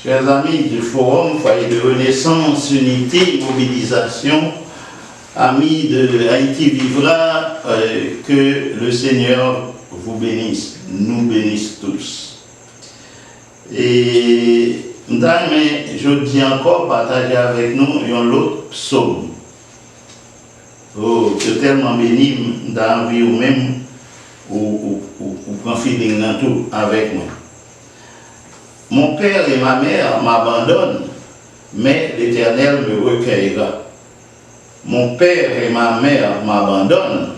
Chers amis du Forum Foyer de Renaissance, Unité, Mobilisation, amis de Haïti Vivra, que le Seigneur vous bénisse, nous bénisse tous. Et je dis encore partager avec nous un autre psaume. Oh, c'est tellement béni dans la vie ou même ou prend feeling dans tout avec nous. Mon père et ma mère m'abandonnent, mais l'Éternel me recueillera. Mon père et ma mère m'abandonnent,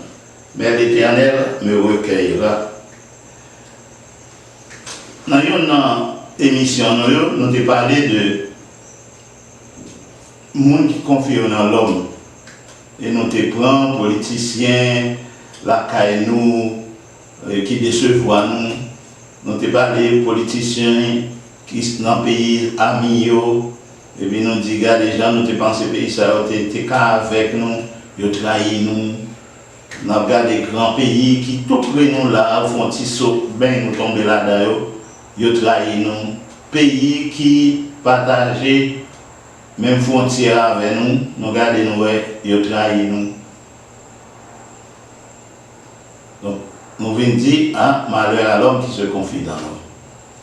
mais l'Éternel me recueillera. Dans une émission, nous avons parlé de monde qui confie dans l'homme. Et nous te prenons politiciens, la caille nous, qui décevoient nous. Nous te parlé politiciens qui sont dans le pays amis. Et puis nous disons, regarde, les gens, nous te pensons que le pays, ça a été avec nous, ils ont trahi nous. Nous avons regardé les grands pays qui, tout près nous là, font un petit saut, ben nous tombons là-dedans, ils ont trahi nous. Pays qui partageaient même frontière avec nous, nous regardons nous, ils ont trahi nous. Donc, nous venons dire, ah, malheur à l'homme qui se confie dans l'homme.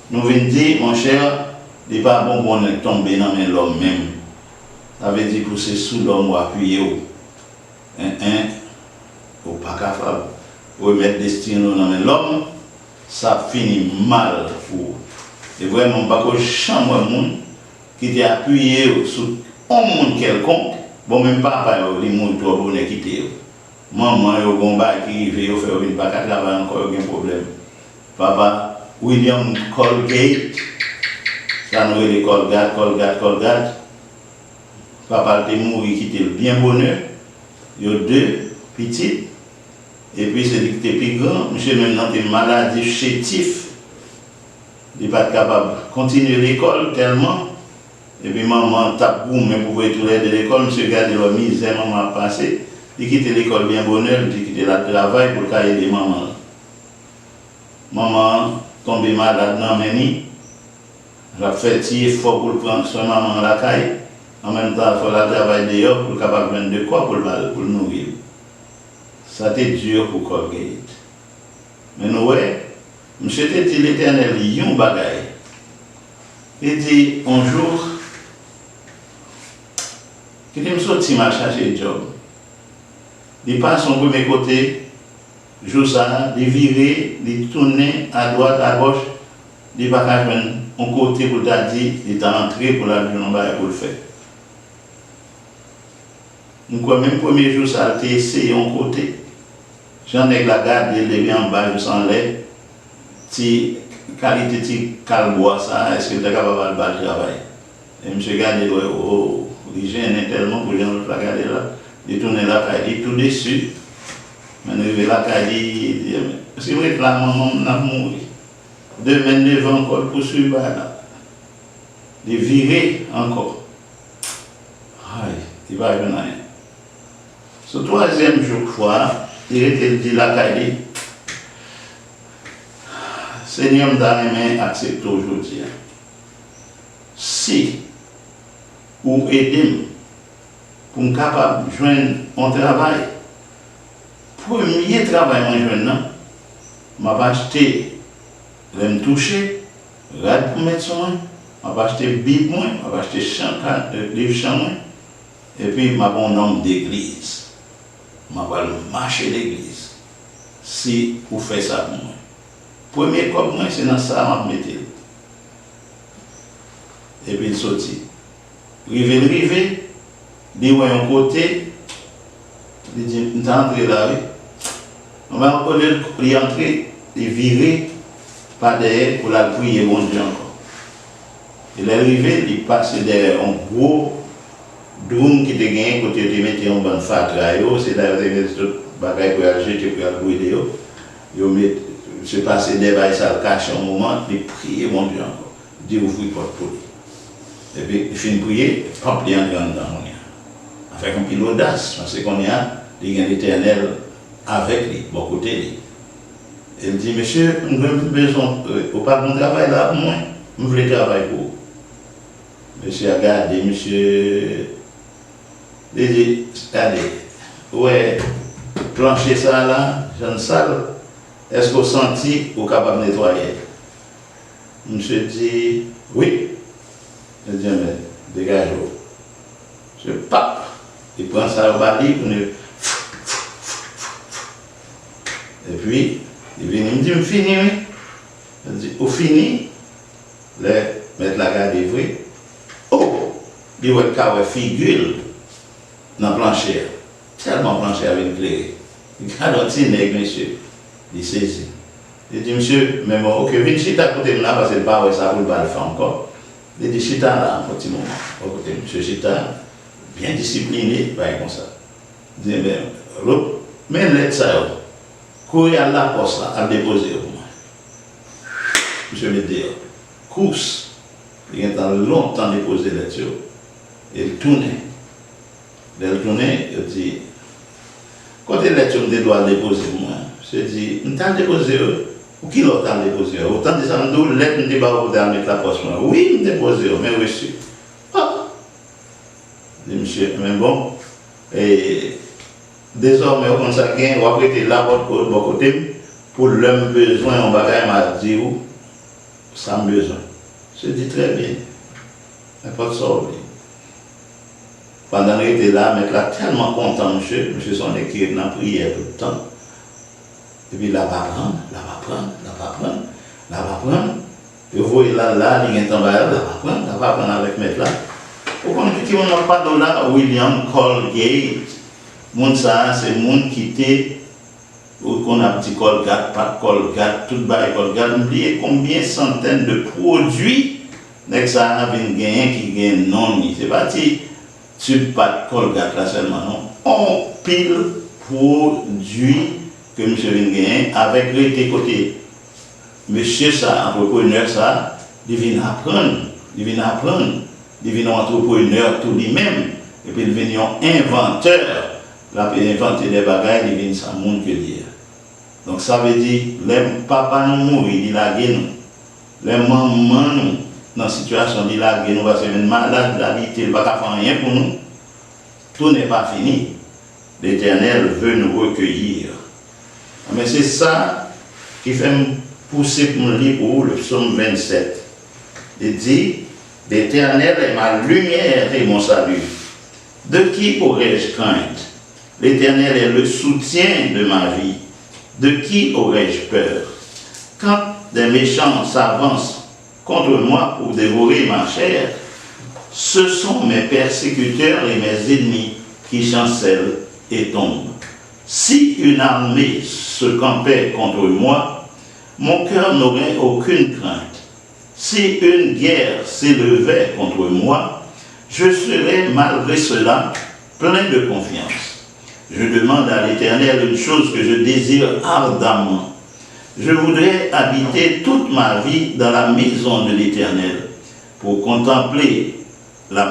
Nous venons dire, mon cher, il n'est pas bon qu'on est tombé dans l'homme même. Ça veut dire que c'est sous l'homme ou appuyer ou pas capable. Ou mettre destin dans l'homme, ça finit mal pour. Et vraiment, pas que chambre monde qui est appuyé sur un monde quelconque, bon, même papa, il est trop bon quitter. Maman, il y a un combat qui veut faire une pas travailler encore, il y a un problème. Papa, William Colgate, ça nous est Colgate. Papa est mort, il quitte le bien bonheur. Il y a deux petits. Et puis c'est dit que tu es plus grand. Monsieur maintenant est maladie chétif. Il n'est pas capable de continuer l'école tellement. Et puis maman tape boum, mais pour pouvoir tourner de l'école, monsieur garde leur misère, maman a passé. Il quitte l'école bien bonheur, il quitte le travail pour aider maman. Maman tombe malade dans Meni. J'ai fait tirer fort pour prendre son maman à la caille. En même temps, il faut la travailler dehors pour capable de prendre de quoi pour le nourrir. Ça a été dur pour Colgate. Mais nous, monsieur était dit l'Éternel, il y a un bagaille. Il dit un jour, qu'il me sorti m'a cherché un job. Il passe son premier côté, joue ça, il vire, il tourne à droite, à gauche, il va faire un côté pour t'a dit, il est entré pour la vie pour le faire. Donc, même le premier jour, ça a été essayé un côté. J'en ai la garde, il est bien en bas, je sens l'air. Si qualité de calbois, ça, est-ce que tu es capable de faire le travail? Et M. Gade, oh, il gêne tellement pour les gens de la garder là. Il tourne la caille, tout dessus. Maintenant, il la caille, il dit, c'est vrai que la maman n'a mouru. Demain, devant encore poursuivre là. Il virer encore. Aïe, il va y venir. Ce troisième jour, il était dit la caille. Seigneur, m'dame, accepte aujourd'hui. Si ou aider pour me capable de joindre mon travail, premier travail que je joindre, je vais acheter, je vais me toucher, rad pour mettre soin, je vais acheter Bible, je vais acheter livre chambre, et puis je vais un nombre d'église. Je vais marcher l'église. Si vous faites ça pour moi. Premier cop, c'est dans ça que je vais mettre. Et puis il sortit. Rivé, il voit un côté, il dit, il est entré là, oui. On va encore y entrer, il virer par derrière pour la prier mon Dieu encore. Il est arrivé, il passe derrière un gros drum qui était gagné, côté de mettre un bon fatra, c'est là que tout bagaille pour aller jeter pour aller brûler. Il se passe derrière ça, le cache un moment, il prie mon Dieu encore. Il dit, ouvre porte pour lui. Et puis, il finit de prier, hop, il entre dans lui. Avec un peu d'audace, parce qu'on a l'Éternel avec lui, bon côté lui. Il dit, monsieur, nous avons besoin, au pas de travail là, moi, je voulais travailler pour vous. monsieur a regardé, monsieur. Il dit, regardez, ouais, plancher ça là, jeune salle, est-ce qu'on senti ou capable de nettoyer? Monsieur dit, oui. Je dis, mais dégage-vous. Je pape. Il prend ça au bali, et puis, il vient, il me dit, je finis, oui. Je dis, au fini, mettre la garde vrai. Oh, il voit une figure dans le plancher. Tellement plancher avec une clé. Il regarde un petit nègre, monsieur. Il saisit. Il dit, monsieur, mais bon, ok, viens chita à côté de là, parce que le pas ça ne va le faire encore. Il dit, chita là, un petit moment. À côté de monsieur Chita, bien discipliné, comme ça. Il dit, mais l'aide ça, courir à la poste là, à déposer pour moi. Monsieur me dit, course. Il a longtemps déposé l'aide. Il tournait. Il tournait, il dit, quand l'aide doit déposer pour moi, je dis, je t'ai déposé. Ou qui l'autre a déposé? Autant de ça, nous, l'aide ne débat pas mettre la poste. Oui, je déposé, mais reçu. Ah! Je dis, monsieur, mais bon, et désormais, on s'est gagné, on va prêter la porte de mon côté, pour l'homme besoin, on va m'a dit, sans besoin. Je dis très bien, mais pas de sortir. Pendant qu'il était là, mais là, tellement content, monsieur son équipe dans la prière tout le temps. Et puis là, va prendre. Et vous voyez là, il y a un temps, là, va prendre avec mettre là. Vous comprenez qui on pas de là, William Colgate. Moun ça, c'est moun qui était, qu'on a petit Colgate, pas Colgate, tout bas Colgate. Oubliez combien centaines de produits, que ça a gagné qui gagne non, c'est parti. Tube pas Colgate là seulement, non. On pile produits que M. Vinguen, avec les côtés, monsieur ça, entrepreneur ça, il vient apprendre, il vient entrepreneur tout lui-même, et puis il vient inventeur, là, il inventer des bagages, il vient ça, monde que dire. Donc ça veut dire, les papas nous mourir, il a gagné nous, les mamans nous, dans la situation, il a gagné nous, parce que une malade, la vie, il ne va pas faire rien pour nous, tout n'est pas fini. L'Éternel veut nous recueillir. Mais c'est ça qui fait me pousser pour me lire pour le psaume 27. Il dit, l'Éternel est ma lumière et mon salut. De qui aurais-je crainte? L'Éternel est le soutien de ma vie. De qui aurais-je peur? Quand des méchants s'avancent contre moi pour dévorer ma chair, ce sont mes persécuteurs et mes ennemis qui chancellent et tombent. Si une armée se campait contre moi, mon cœur n'aurait aucune crainte. Si une guerre s'élevait contre moi, je serais malgré cela plein de confiance. Je demande à l'Éternel une chose que je désire ardemment. Je voudrais habiter toute ma vie dans la maison de l'Éternel pour contempler la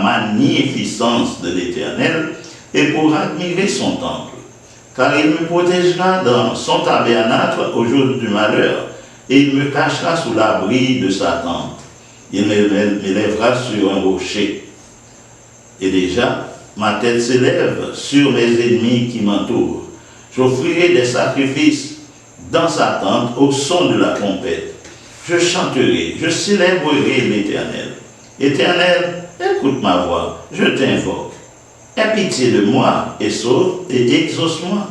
magnificence de l'Éternel et pour admirer son temple. Car il me protégera dans son tabernacle au jour du malheur, et il me cachera sous l'abri de sa tente. Il m'élèvera sur un rocher. Et déjà, ma tête s'élève sur mes ennemis qui m'entourent. J'offrirai des sacrifices dans sa tente au son de la trompette. Je chanterai, je célébrerai l'Éternel. Éternel, écoute ma voix, je t'invoque. Aie pitié de moi et sauve et exauce-moi.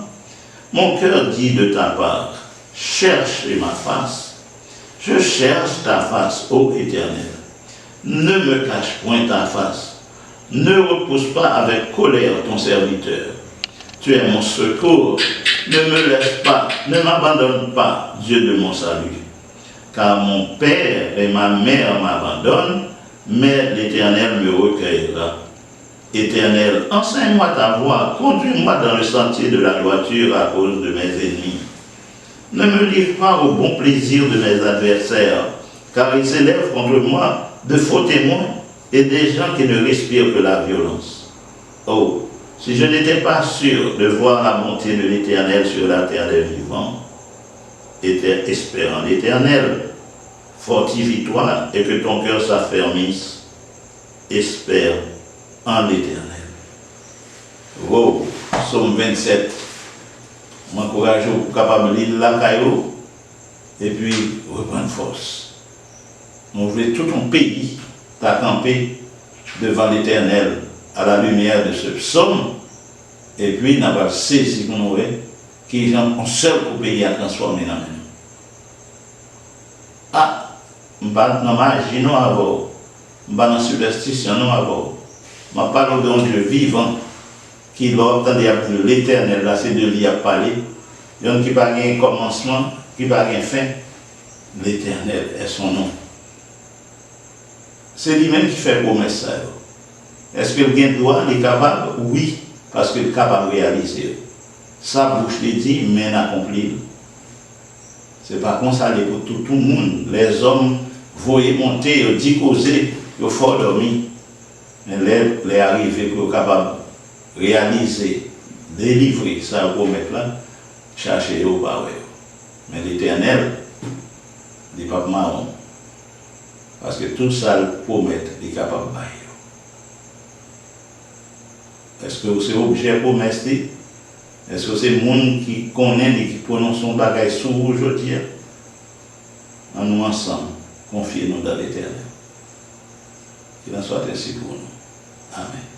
Mon cœur dit de ta part, cherche ma face. Je cherche ta face, ô Éternel. Ne me cache point ta face. Ne repousse pas avec colère ton serviteur. Tu es mon secours. Ne me laisse pas, ne m'abandonne pas, Dieu de mon salut. Car mon père et ma mère m'abandonnent, mais l'Éternel me recueillera. Éternel, enseigne-moi ta voie, conduis-moi dans le sentier de la droiture à cause de mes ennemis. Ne me livre pas au bon plaisir de mes adversaires, car ils s'élèvent contre moi de faux témoins et des gens qui ne respirent que la violence. Oh, si je n'étais pas sûr de voir la montée de l'Éternel sur la terre des vivants, espérant l'Éternel, fortifie-toi et que ton cœur s'affermisse. espère en l'Éternel. Oh, Psaume 27. M'encourage pour capable de lire la caillou et puis reprendre force. Nous voulons tout un pays camper devant l'Éternel à la lumière de ce psaume et puis nous avons saisi pour nous qui est un seul pays à transformer dans nous. Ah, je ne vais pas dans la magie, non avant. Je ne vais pas dans la superstition, non avant. Je parle d'un Dieu vivant qui l'entend de l'Éternel, là c'est de lui à parler. Il y a qui n'a pas un commencement, qui n'a pas un fin. L'Éternel est son nom. C'est lui-même qui fait promesse. Est-ce que le droit est capable? Oui, parce qu'il est capable de réaliser. Sa bouche les dit, mais n'accomplit. C'est pas comme ça pour tout le monde. Les hommes voyaient monter, ils disent causer, ils fort dormi. Mais les arrivés pour capable de réaliser, délivrer ça promettre là, chercher au pas. Mais l'Éternel, il n'est pas marron. Parce que tout ça le promet, il est capable de bailler. Est-ce que c'est objet promesse? Est-ce que c'est le monde qui connaît et qui prononce son bagage sur aujourd'hui? En nous ensemble, confiez-nous dans l'Éternel. Qu'il en soit ainsi pour nous. Amen.